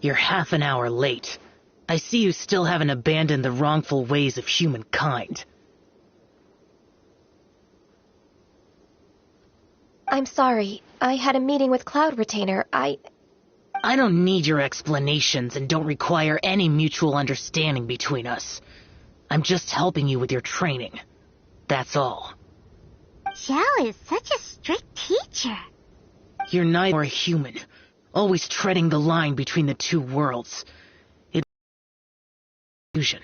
You're half an hour late. I see you still haven't abandoned the wrongful ways of humankind. I'm sorry. I had a meeting with Cloud Retainer. I don't need your explanations and don't require any mutual understanding between us. I'm just helping you with your training. That's all. Xiao is such a strict teacher. You're neither a human, always treading the line between the two worlds. It's illusion.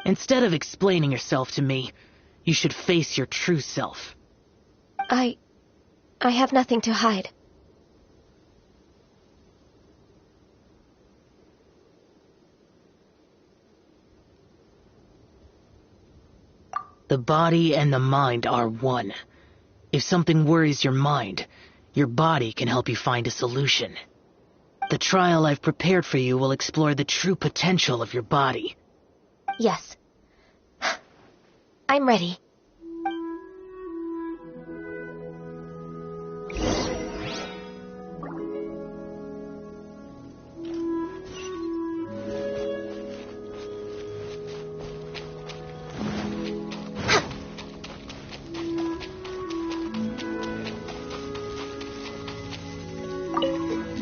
Instead of explaining yourself to me, you should face your true self. I have nothing to hide. The body and the mind are one. If something worries your mind, your body can help you find a solution. The trial I've prepared for you will explore the true potential of your body. Yes. I'm ready.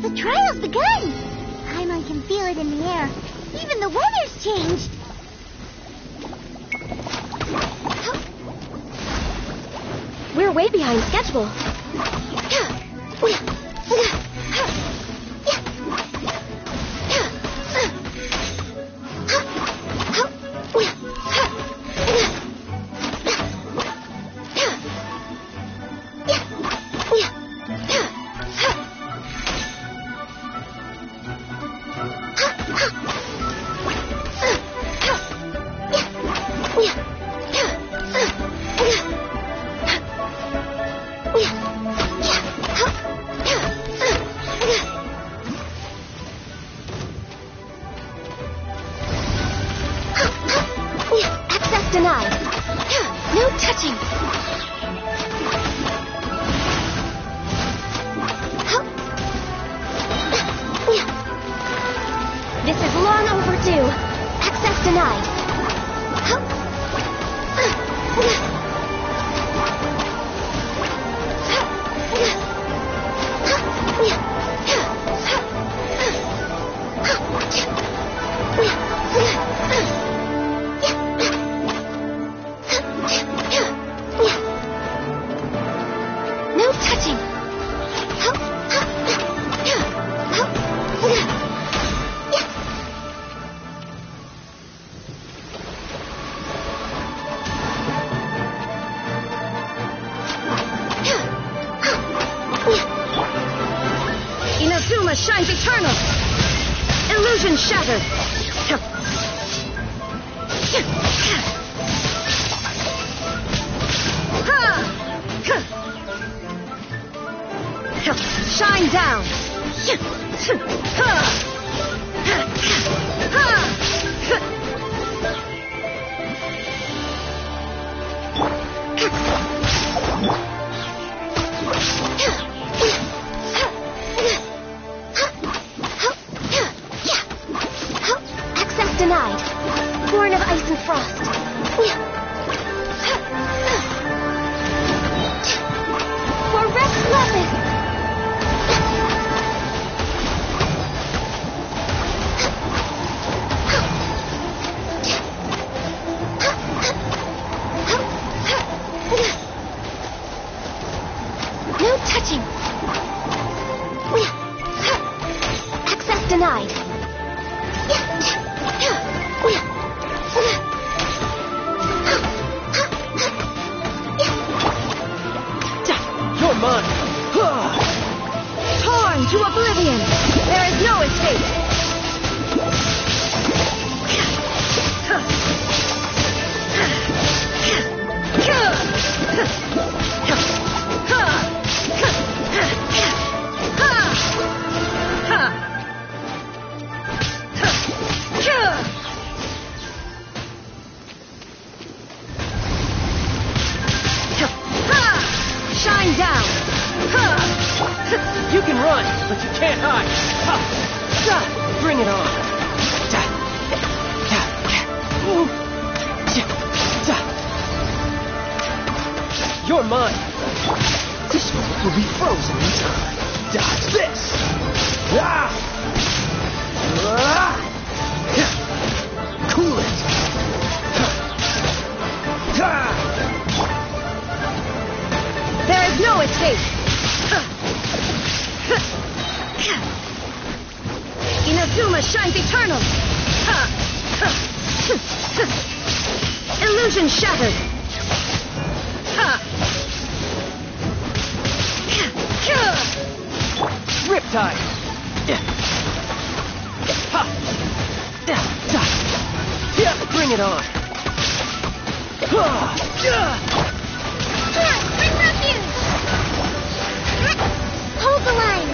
The trial's begun! Paimon can feel it in the air. Even the weather's changed. We're way behind schedule. Denied. No touching. This is long overdue. Access denied. No touching. Inazuma shines eternal. Illusion shattered. Shine down. Access denied. Born of ice and frost. For Rex Lapis. No touching. Access denied. You're mine! Torn to oblivion. There is no escape. Shine down. You can run, but you can't hide. Ha! Bring it on. You're mine. This one will be frozen in time. Dodge this. Cool it. There is no escape. Inazuma shines eternal. Illusion shattered. Riptide. Bring it on. Hold the line.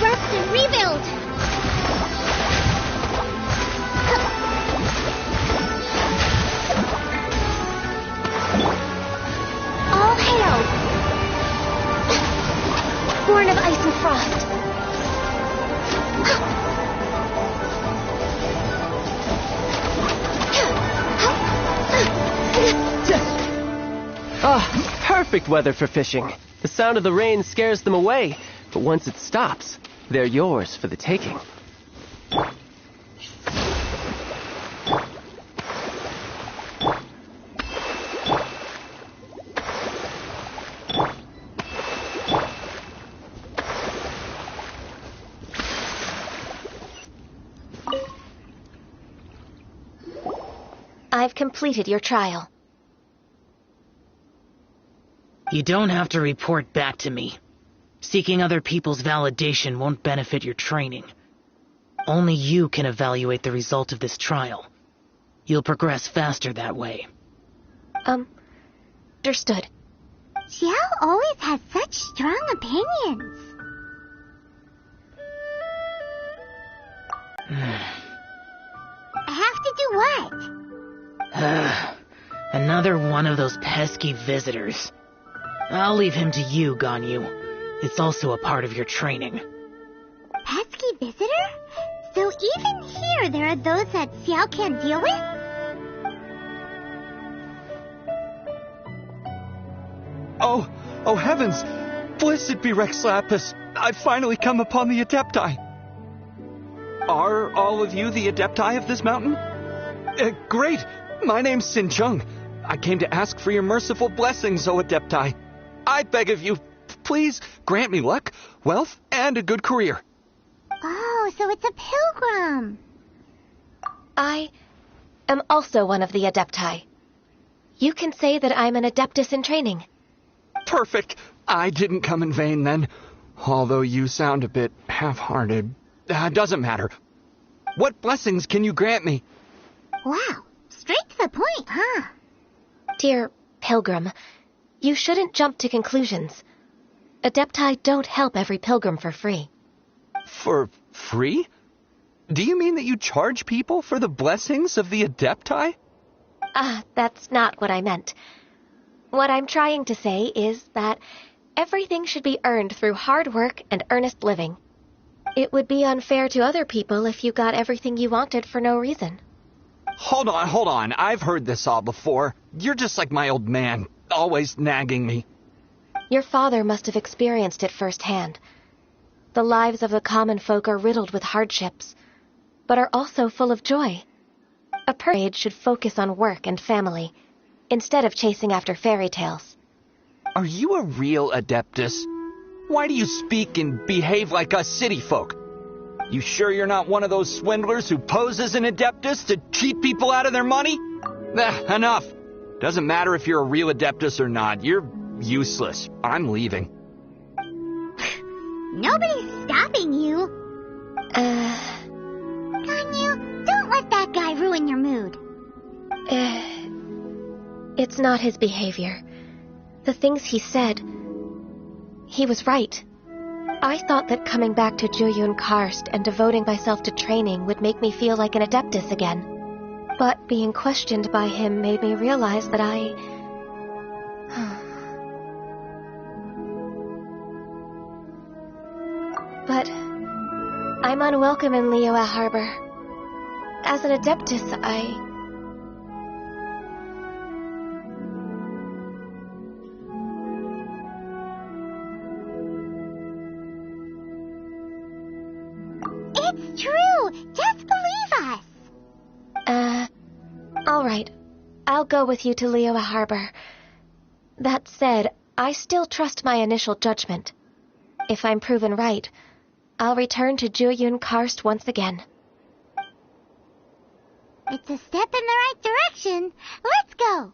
Rest and rebuild. All hail! Born of ice and frost. Perfect weather for fishing. The sound of the rain scares them away, but once it stops, they're yours for the taking. I've completed your trial. You don't have to report back to me. Seeking other people's validation won't benefit your training. Only you can evaluate the result of this trial. You'll progress faster that way. Understood. Xiao always has such strong opinions. I have to do what? Another one of those pesky visitors. I'll leave him to you, Ganyu. It's also a part of your training. Pesky visitor? So even here there are those that Xiao can't deal with? Oh heavens! Blessed be Rex Lapis! I've finally come upon the Adepti! Are all of you the Adepti of this mountain? Great! My name's Sin Chung. I came to ask for your merciful blessings, O Adepti. I beg of you, please grant me luck, wealth, and a good career. Oh, so it's a pilgrim. I am also one of the Adepti. You can say that I'm an Adeptus in training. Perfect. I didn't come in vain then. Although you sound a bit half-hearted. Doesn't matter. What blessings can you grant me? Wow, straight to the point, huh? Dear Pilgrim, you shouldn't jump to conclusions. Adepti don't help every pilgrim for free. For free? Do you mean that you charge people for the blessings of the Adepti? That's not what I meant. What I'm trying to say is that everything should be earned through hard work and earnest living. It would be unfair to other people if you got everything you wanted for no reason. Hold on. I've heard this all before. You're just like my old man, always nagging me. Your father must have experienced it firsthand. The lives of the common folk are riddled with hardships, but are also full of joy. A person should focus on work and family, instead of chasing after fairy tales. Are you a real Adeptus? Why do you speak and behave like us city folk? You sure you're not one of those swindlers who pose as an Adeptus to cheat people out of their money? Enough. Doesn't matter if you're a real Adeptus or not. You're useless. I'm leaving. Nobody's stopping you. Ganyu, don't let that guy ruin your mood. It's not his behavior. The things he said, he was right. I thought that coming back to Jueyun Karst and devoting myself to training would make me feel like an Adeptus again. But being questioned by him made me realize that But I'm unwelcome in Liyue Harbor. As an Adeptus, It's true! Just believe us! Alright. I'll go with you to Liyue Harbor. That said, I still trust my initial judgment. If I'm proven right, I'll return to Jueyun Karst once again. It's a step in the right direction. Let's go!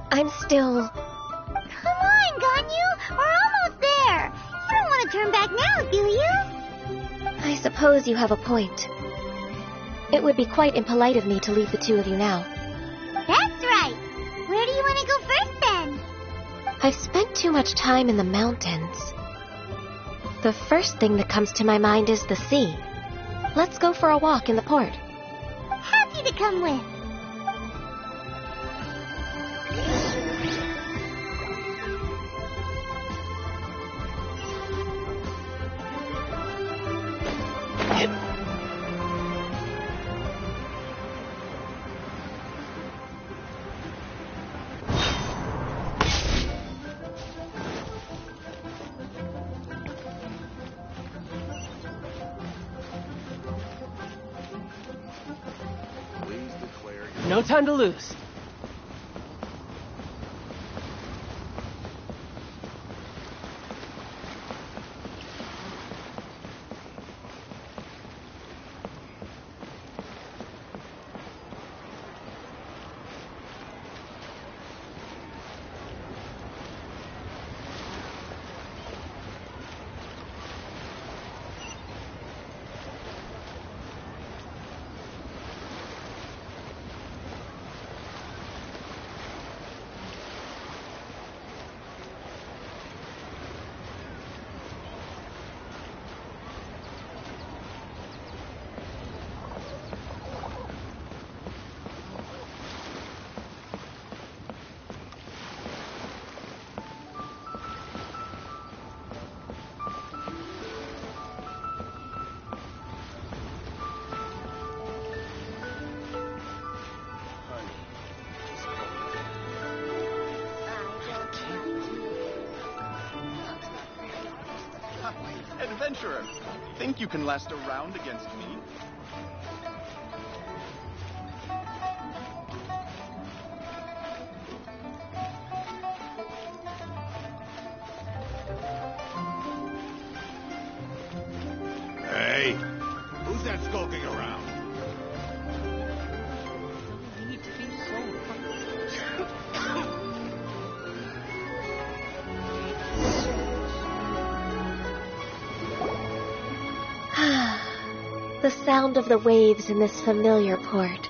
I'm still... Come on, Ganyu! We're almost there! You don't want to turn back now, do you? I suppose you have a point. It would be quite impolite of me to leave the two of you now. That's right! Where do you want to go first, then? I've spent too much time in the mountains. The first thing that comes to my mind is the sea. Let's go for a walk in the port. Happy to come with. No time to lose. Adventurer, think you can last a round against me? Hey, who's that skulking around? The sound of the waves in this familiar port.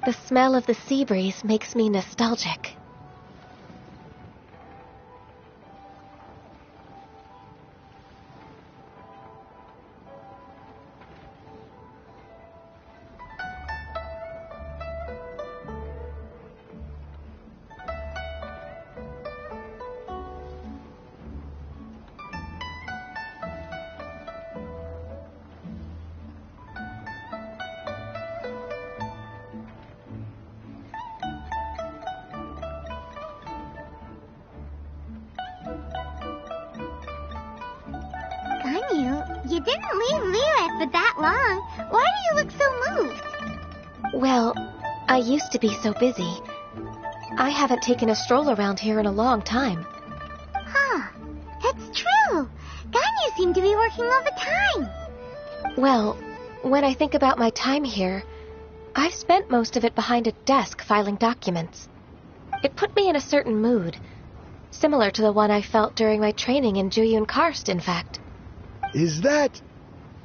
The smell of the sea breeze makes me nostalgic. Ganyu, you didn't leave Liyue for that long. Why do you look so moved? Well, I used to be so busy. I haven't taken a stroll around here in a long time. Huh, that's true. Ganyu seemed to be working all the time. Well, when I think about my time here, I've spent most of it behind a desk filing documents. It put me in a certain mood, similar to the one I felt during my training in Juyun Karst, in fact. Is that...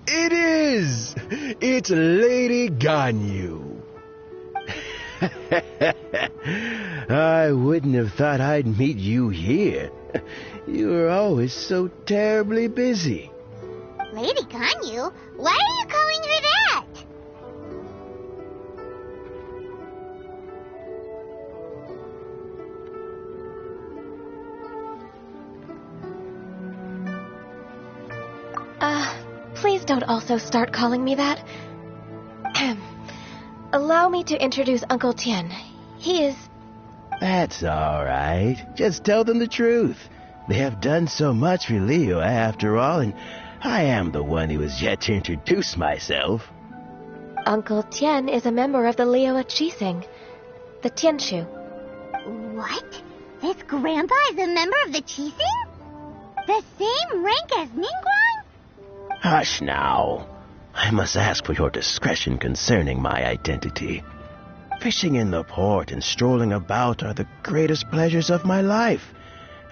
It is! It's Lady Ganyu. I wouldn't have thought I'd meet you here. You were always so terribly busy. Lady Ganyu? Why are you calling her that? Please don't also start calling me that. Allow me to introduce Uncle Tian. He is... That's all right. Just tell them the truth. They have done so much for Liyue after all, and I am the one who has yet to introduce myself. Uncle Tian is a member of the Liyue Qixing, the Tianshu. What? This grandpa is a member of the Qixing? The same rank as Ningguang? Hush now. I must ask for your discretion concerning my identity. Fishing in the port and strolling about are the greatest pleasures of my life.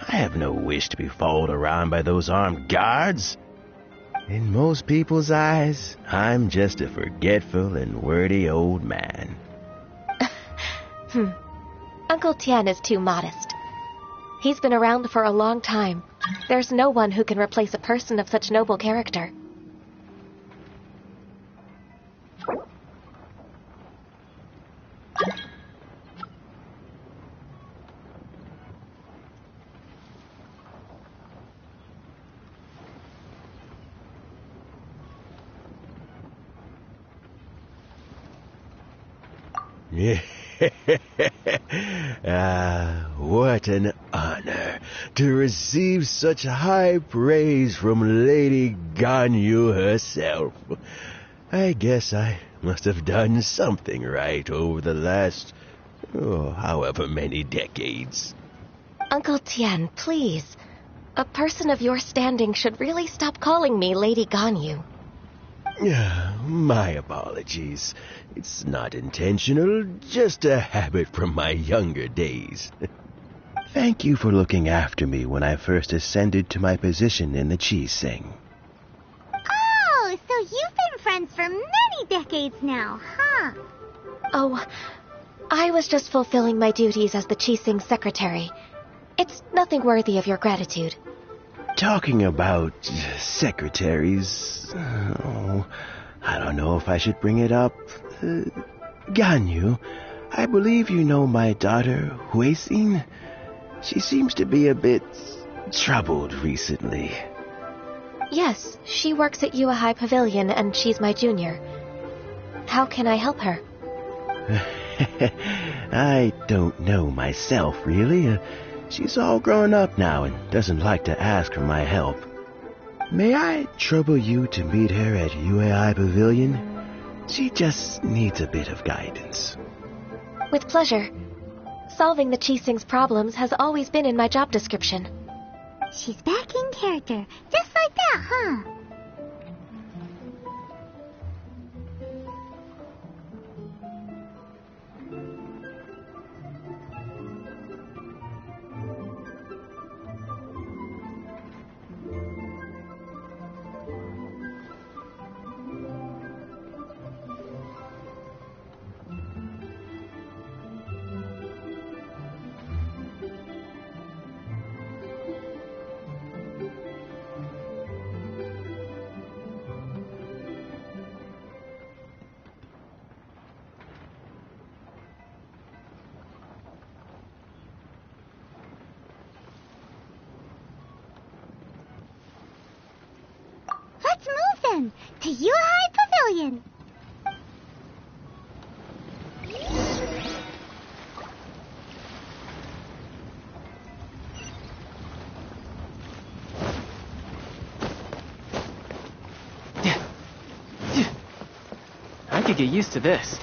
I have no wish to be followed around by those armed guards. In most people's eyes, I'm just a forgetful and wordy old man. Uncle Tian is too modest. He's been around for a long time. There's no one who can replace a person of such noble character. What an honor to receive such high praise from Lady Ganyu herself. I guess I must have done something right over the last, however many decades. Uncle Tian, please. A person of your standing should really stop calling me Lady Ganyu. My apologies. It's not intentional, just a habit from my younger days. Thank you for looking after me when I first ascended to my position in the Qixing. Oh, so you've been friends for many decades now, huh? Oh, I was just fulfilling my duties as the Qixing secretary. It's nothing worthy of your gratitude. Talking about secretaries... I don't know if I should bring it up. Ganyu, I believe you know my daughter, Huixin. She seems to be a bit troubled recently. Yes, she works at Yue High Pavilion and she's my junior. How can I help her? I don't know myself, really. She's all grown up now and doesn't like to ask for my help. May I trouble you to meet her at Yue High Pavilion? She just needs a bit of guidance. With pleasure. Solving the Qixing's problems has always been in my job description. She's back in character, just like that, huh? Welcome to Yuhai Pavilion. I could get used to this.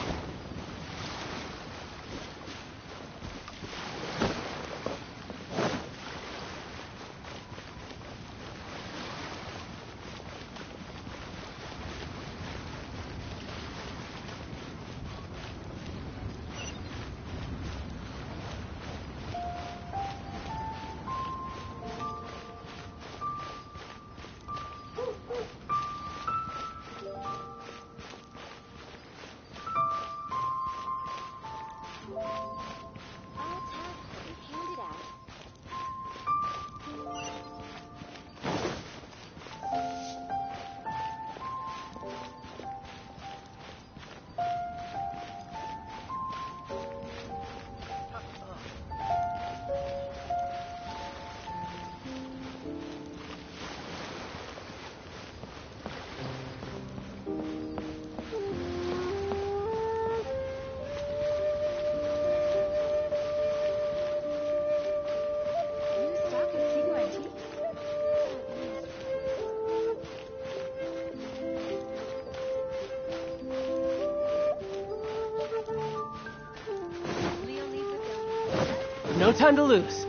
No time to lose.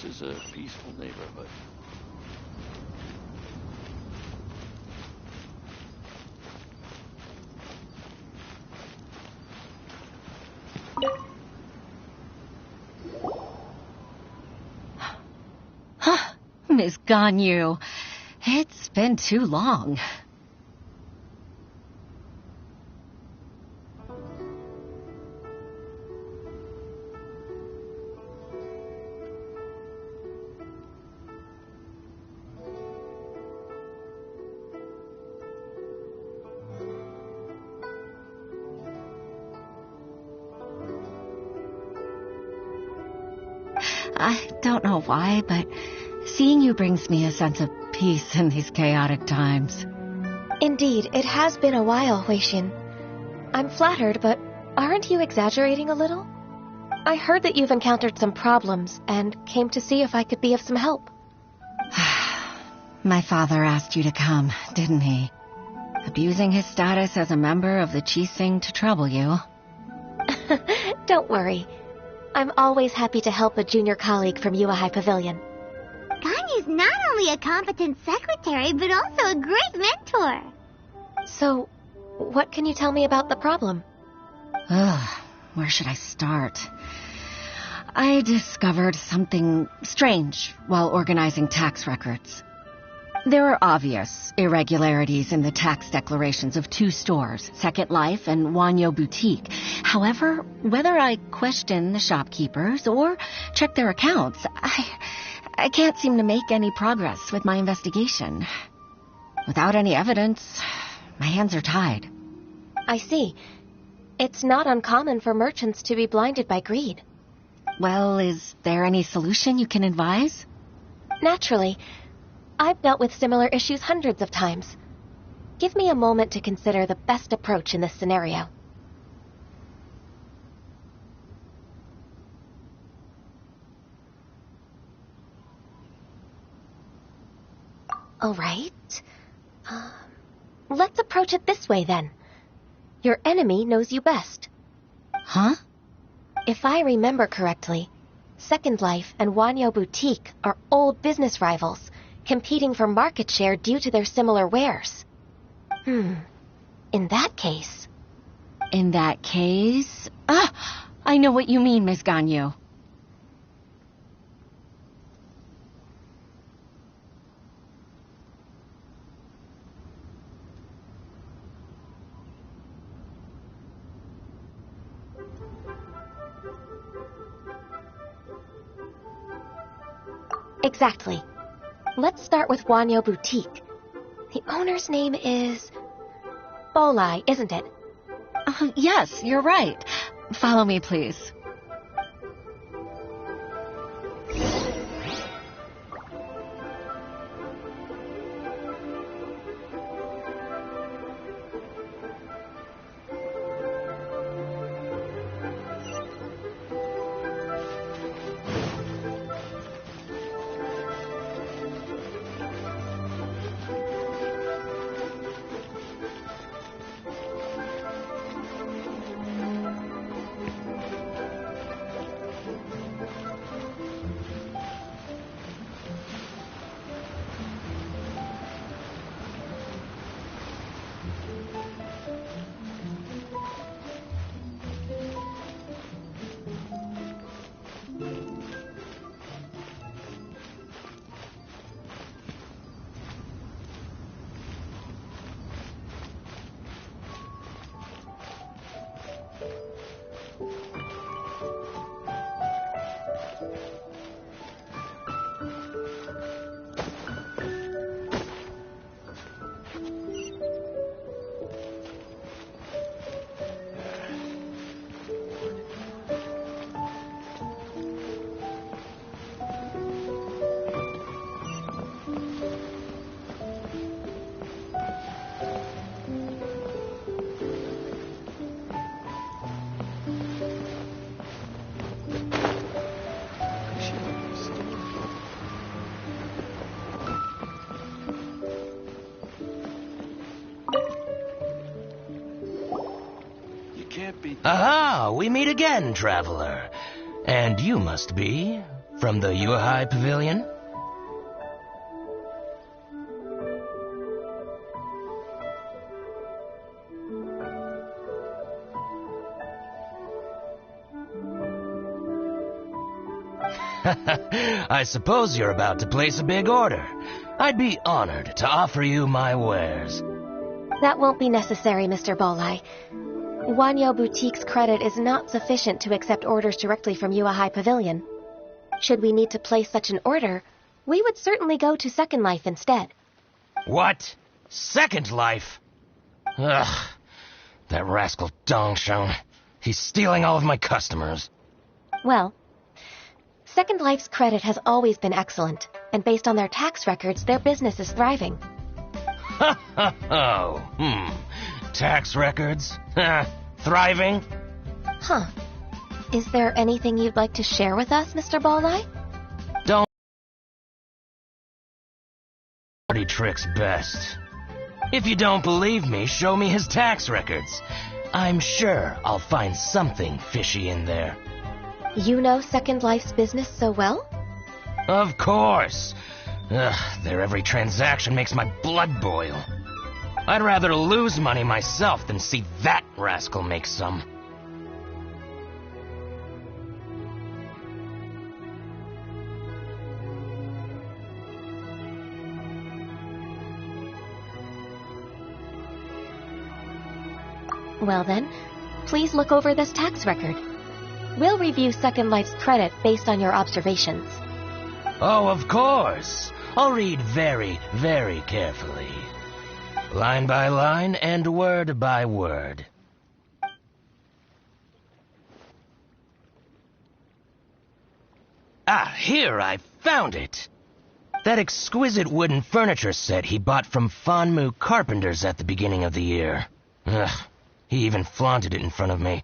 This is a peaceful neighborhood. Miss Ganyu, it's been too long. I don't know why, but seeing you brings me a sense of peace in these chaotic times. Indeed, it has been a while, Huixin. I'm flattered, but aren't you exaggerating a little? I heard that you've encountered some problems and came to see if I could be of some help. My father asked you to come, didn't he? Abusing his status as a member of the Qixing to trouble you. Don't worry. I'm always happy to help a junior colleague from Yuhai Pavilion. Ganyu's not only a competent secretary, but also a great mentor. So, what can you tell me about the problem? Where should I start? I discovered something strange while organizing tax records. There are obvious irregularities in the tax declarations of two stores, Second Life and Wanyo Boutique. However, whether I question the shopkeepers or check their accounts, I can't seem to make any progress with my investigation. Without any evidence, my hands are tied. I see. It's not uncommon for merchants to be blinded by greed. Well, is there any solution you can advise? Naturally. I've dealt with similar issues hundreds of times. Give me a moment to consider the best approach in this scenario. All right. Let's approach it this way, then. Your enemy knows you best. Huh? If I remember correctly, Second Life and Wanyo Boutique are old business rivals, competing for market share due to their similar wares. In that case... In that case... I know what you mean, Miss Ganyu. Exactly. Let's start with Ganyu Boutique. The owner's name is... Bolai, isn't it? Yes, you're right. Follow me, please. Aha! We meet again, traveler. And you must be from the Yuhai Pavilion? I suppose you're about to place a big order. I'd be honored to offer you my wares. That won't be necessary, Mr. Bolai. Ganyu Boutique's credit is not sufficient to accept orders directly from Yuhai Pavilion. Should we need to place such an order, we would certainly go to Second Life instead. What? Second Life? Ugh. That rascal Dongsheng. He's stealing all of my customers. Well, Second Life's credit has always been excellent, and based on their tax records, their business is thriving. Tax records? Thriving? Huh. Is there anything you'd like to share with us, Mr. Bolai? Don't... Party tricks best. If you don't believe me, show me his tax records. I'm sure I'll find something fishy in there. You know Second Life's business so well? Of course. Their every transaction makes my blood boil. I'd rather lose money myself than see that rascal make some. Well then, please look over this tax record. We'll review Second Life's credit based on your observations. Oh, of course. I'll read very, very carefully. Line by line and word by word. Ah, here, I found it. That exquisite wooden furniture set he bought from Fanmu Carpenters at the beginning of the year. Ugh, he even flaunted it in front of me.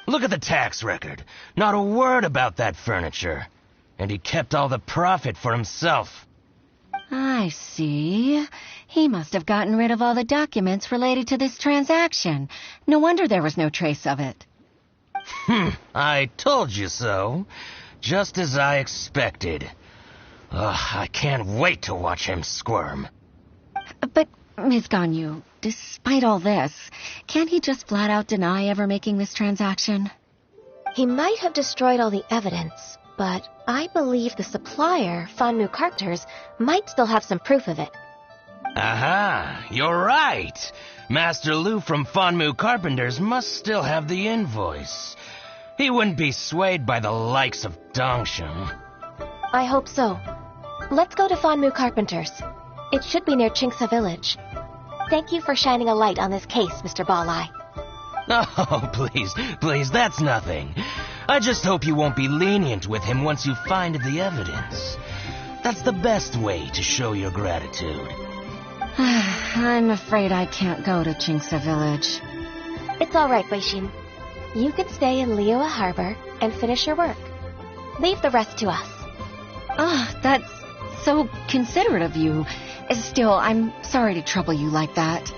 Look at the tax record. Not a word about that furniture. And he kept all the profit for himself. I see. He must have gotten rid of all the documents related to this transaction. No wonder there was no trace of it. I told you so. Just as I expected. I can't wait to watch him squirm. But, Ms. Ganyu, despite all this, can't he just flat out deny ever making this transaction? He might have destroyed all the evidence, but I believe the supplier, Fanmu Carpenters, might still have some proof of it. Aha, you're right. Master Lu from Fanmu Carpenters must still have the invoice. He wouldn't be swayed by the likes of Dongsheng. I hope so. Let's go to Fanmu Carpenters. It should be near Chingsa Village. Thank you for shining a light on this case, Mr. Balai. Oh, please, that's nothing. I just hope you won't be lenient with him once you find the evidence. That's the best way to show your gratitude. I'm afraid I can't go to Chingsa Village. It's all right, Weishin. You can stay in Liyue Harbor and finish your work. Leave the rest to us. That's so considerate of you. Still, I'm sorry to trouble you like that.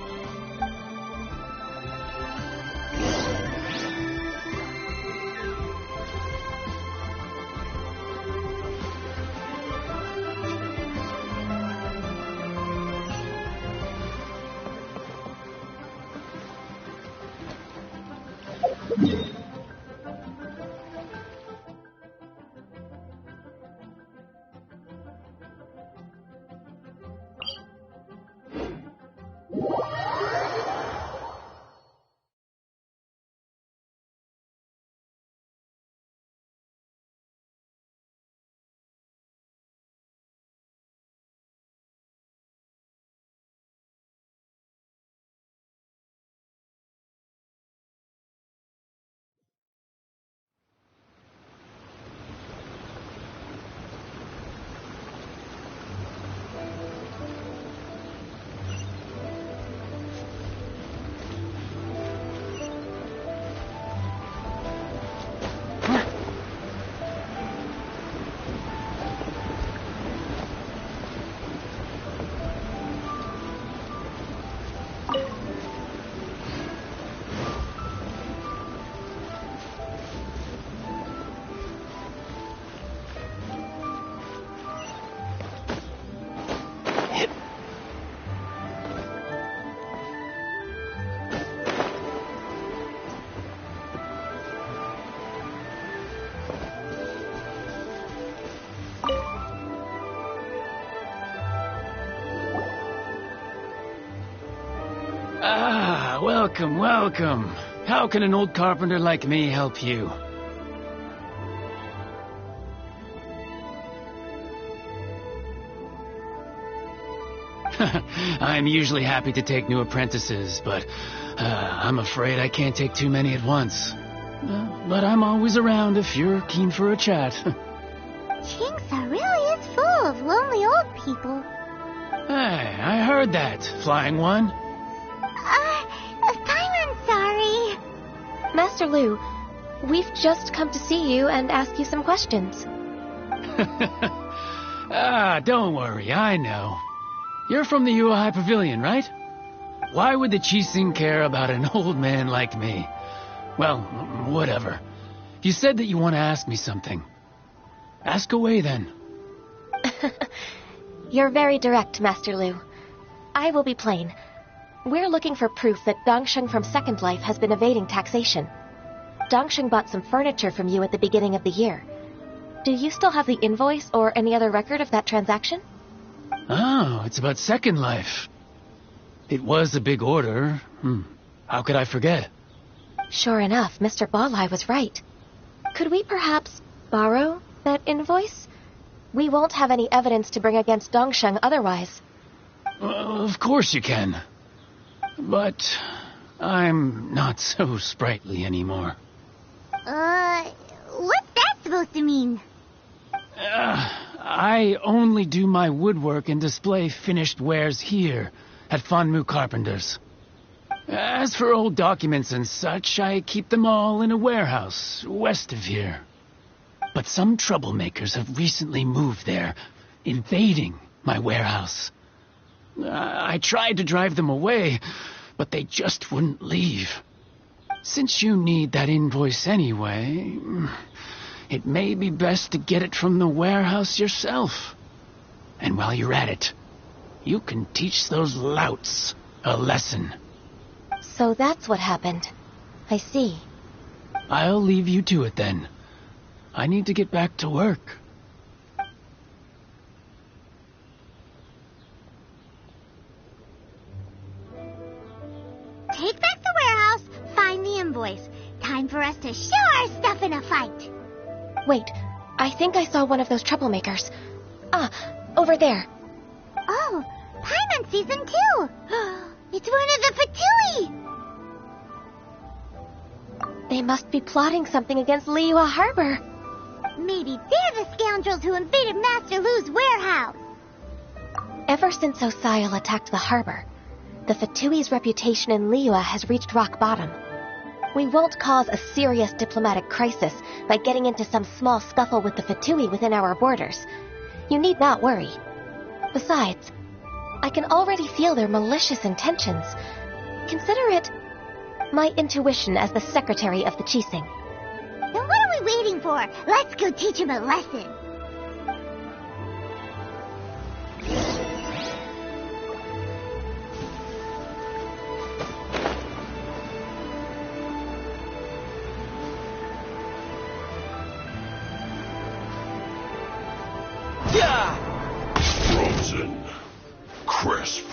Welcome, welcome. How can an old carpenter like me help you? I'm usually happy to take new apprentices, but I'm afraid I can't take too many at once. But I'm always around if you're keen for a chat. Chingsa really is full of lonely old people. Hey, I heard that, Flying One. I'm sorry. Master Lu, we've just come to see you and ask you some questions. Don't worry, I know. You're from the Yuehai Pavilion, right? Why would the Qixing care about an old man like me? Well, whatever. You said that you want to ask me something. Ask away, then. You're very direct, Master Lu. I will be plain. We're looking for proof that Dongsheng from Second Life has been evading taxation. Dongsheng bought some furniture from you at the beginning of the year. Do you still have the invoice or any other record of that transaction? Oh, it's about Second Life. It was a big order. How could I forget? Sure enough, Mr. Balai was right. Could we perhaps borrow that invoice? We won't have any evidence to bring against Dongsheng otherwise. Of course you can. But I'm not so sprightly anymore. What's that supposed to mean? I only do my woodwork and display finished wares here at Fanmu Carpenters. As for old documents and such, I keep them all in a warehouse west of here. But some troublemakers have recently moved there, invading my warehouse. I tried to drive them away, but they just wouldn't leave. Since you need that invoice anyway, it may be best to get it from the warehouse yourself. And while you're at it, you can teach those louts a lesson. So that's what happened. I see. I'll leave you to it then. I need to get back to work. Take back the warehouse, find the invoice. Time for us to show our stuff in a fight. Wait, I think I saw one of those troublemakers. Ah, over there. Oh, Paimon sees them too. It's one of the Fatui. They must be plotting something against Liyue Harbor. Maybe they're the scoundrels who invaded Master Lu's warehouse. Ever since Osial attacked the harbor, the Fatui's reputation in Liyue has reached rock bottom. We won't cause a serious diplomatic crisis by getting into some small scuffle with the Fatui within our borders. You need not worry. Besides, I can already feel their malicious intentions. Consider it my intuition as the secretary of the Qixing. Then what are we waiting for? Let's go teach him a lesson. Frozen. Crisp.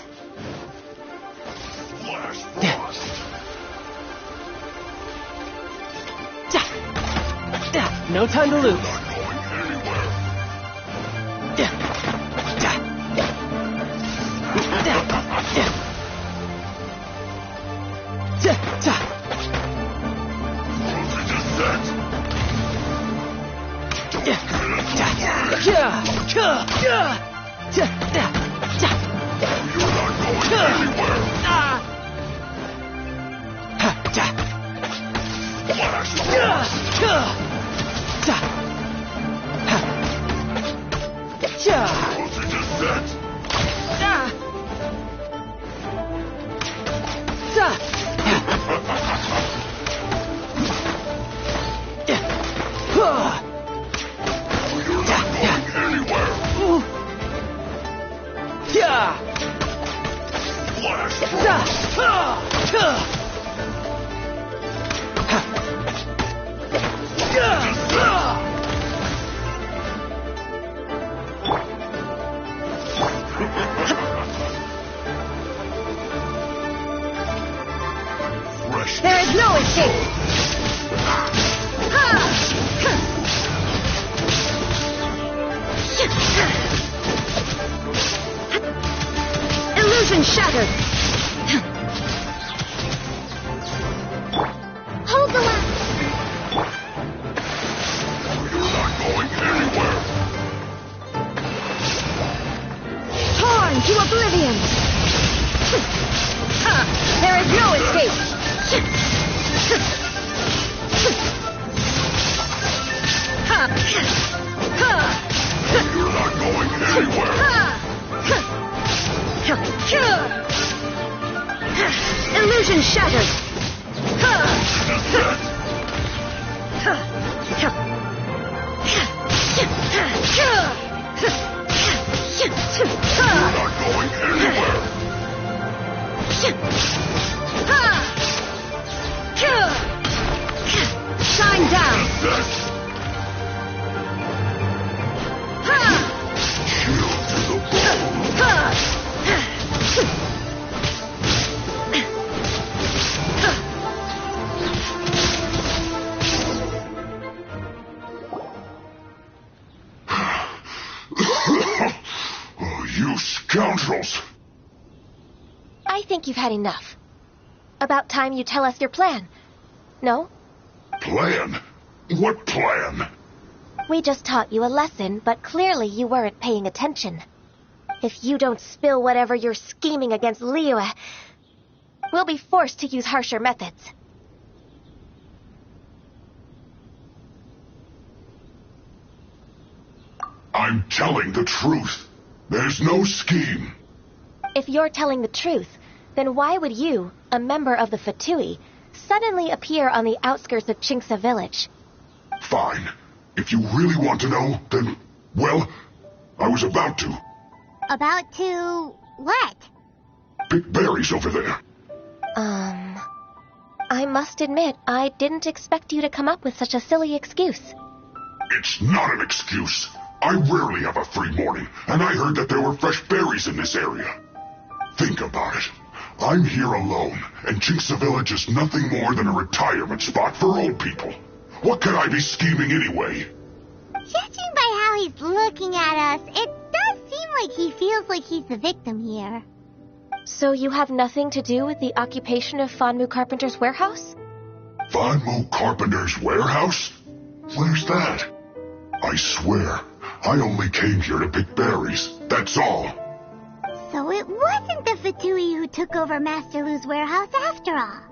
Flash frost. No time to lose. Not going anywhere. Frozen descent. You're not going anywhere. Flash frost. Frozen descent. You're not going anywhere. Flash Fresh. There is no escape! Illusion shattered! Hold the line. You're not going anywhere. Torn to oblivion! There is no escape! You're not going anywhere. Illusion shattered! Descent. You're not going anywhere. Shine down! Descent. Shield to the bone. Oh, you scoundrels! I think you've had enough. About time you tell us your plan. No? Plan? What plan? We just taught you a lesson, but clearly you weren't paying attention. If you don't spill whatever you're scheming against Liyue, we'll be forced to use harsher methods. I'm telling the truth. There's no scheme. If you're telling the truth, then why would you, a member of the Fatui, suddenly appear on the outskirts of Qingce village? Fine. If you really want to know, then, well, I was about to. About to... what? Pick berries over there. I must admit, I didn't expect you to come up with such a silly excuse. It's not an excuse. I rarely have a free morning, and I heard that there were fresh berries in this area. Think about it. I'm here alone, and Jinxa Village is nothing more than a retirement spot for old people. What could I be scheming anyway? Judging by how he's looking at us, it does seem like he feels like he's the victim here. So you have nothing to do with the occupation of Fanmu Carpenter's warehouse? Fanmu Carpenter's warehouse? Where's that? I swear, I only came here to pick berries, that's all. So it wasn't the Fatui who took over Master Lu's warehouse after all.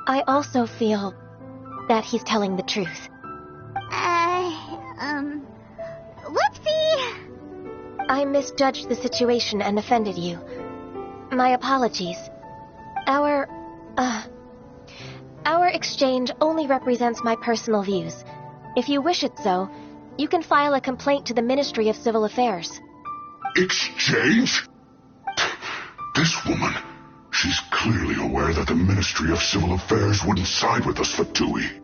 I also feel that he's telling the truth. Whoopsie! I misjudged the situation and offended you. My apologies. Our exchange only represents my personal views. If you wish it so, you can file a complaint to the Ministry of Civil Affairs. Exchange? This woman, she's clearly aware that the Ministry of Civil Affairs wouldn't side with us, Fatui.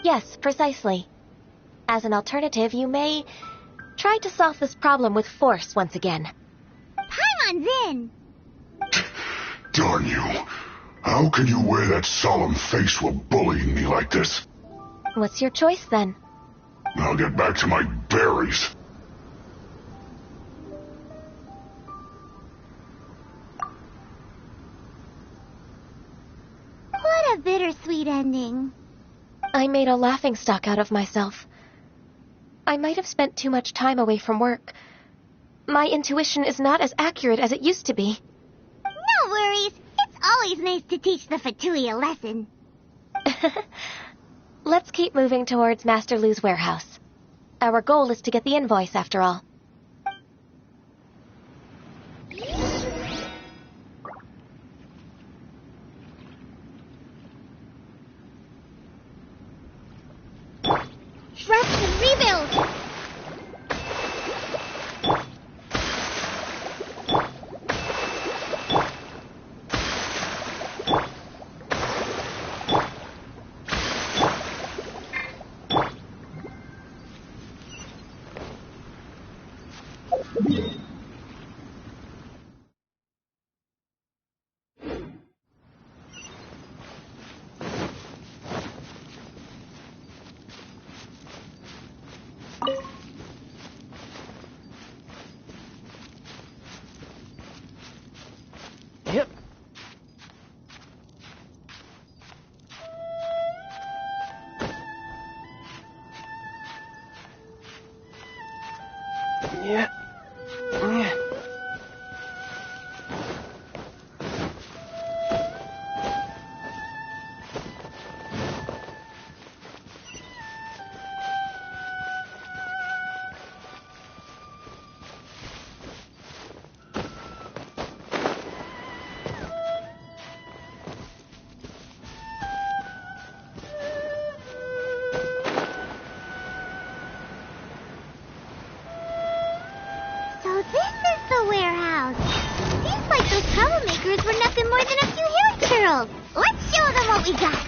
Yes, precisely. As an alternative, you may try to solve this problem with force once again. Paimon's in! Darn you. How can you wear that solemn face while bullying me like this? What's your choice, then? I'll get back to my berries. What a bittersweet ending. I made a laughingstock out of myself. I might have spent too much time away from work. My intuition is not as accurate as it used to be. No worries. It's always nice to teach the Fatui a lesson. Let's keep moving towards Master Lu's warehouse. Our goal is to get the invoice, after all. Trust and rebuild! Yep. Yeah. Yeah. So this is the warehouse. Seems like those troublemakers were nothing more than a few hill turtles. Let's show them what we got.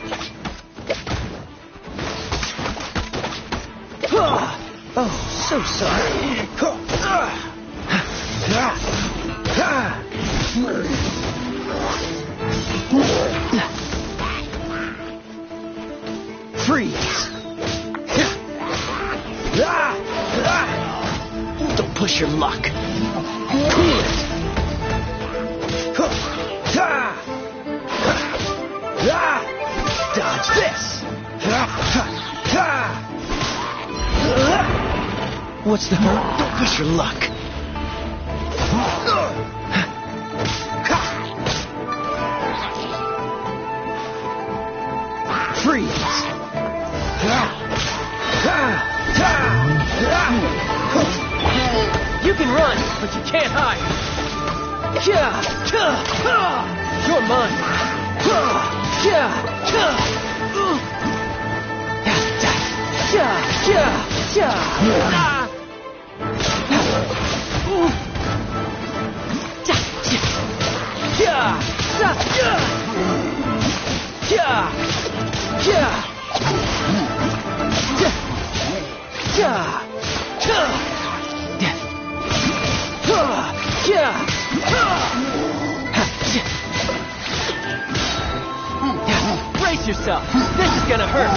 Oh, so sorry. Freeze! Don't push your luck. Cool it! Dodge this! What's the hurt? Don't push your luck. Freeze! You can run, but you can't hide. You're mine. Brace yourself. This is gonna hurt.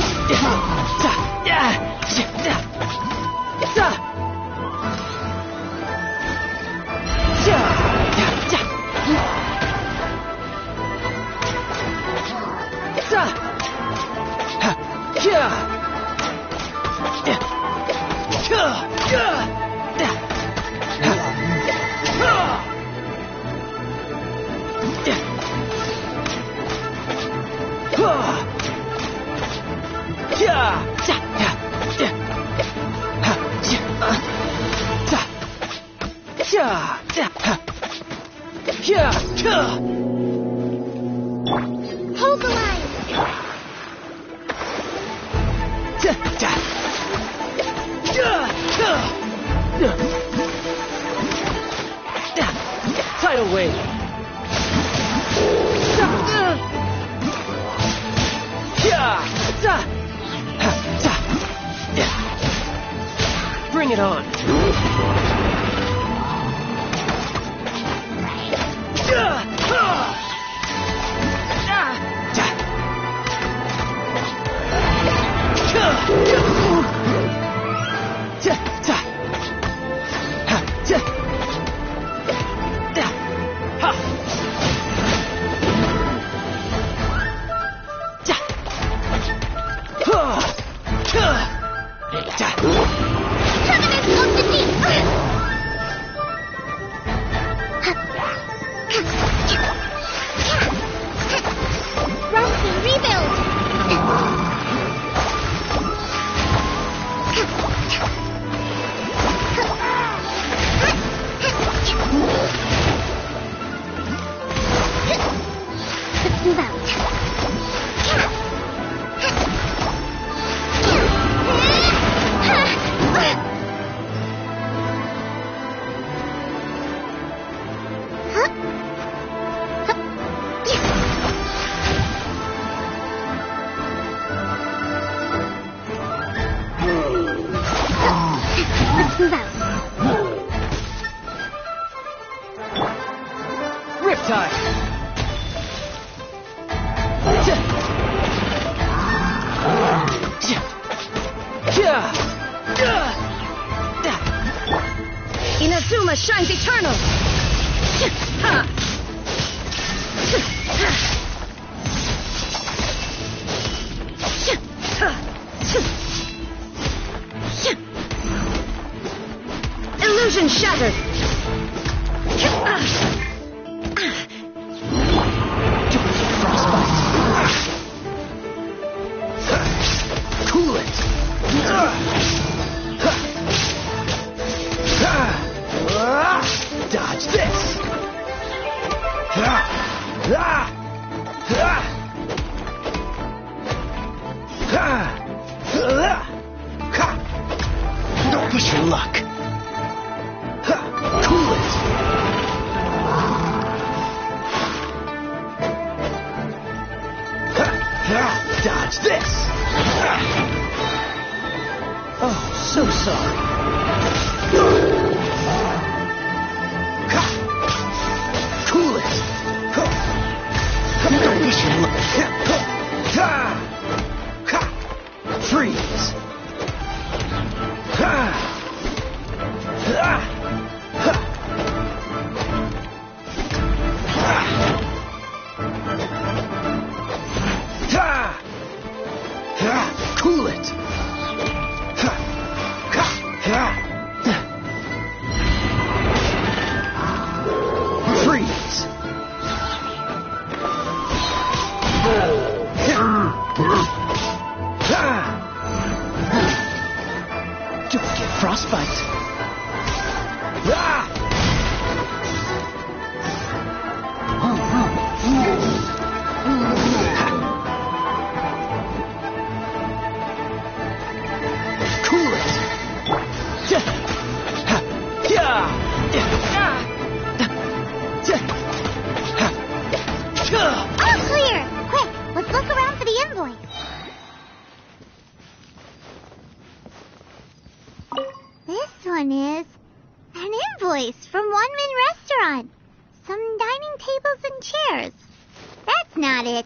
Hold the line. Tidal wave. Bring it on. Inazuma shines eternal! Illusion shattered! Cool it! Dodge this! Don't push your luck! Cool it! Dodge this! Oh, so sorry. Cool it! Don't push your luck! Freeze! Cool it! Freeze! place from One-Man Restaurant. Some dining tables and chairs. That's not it.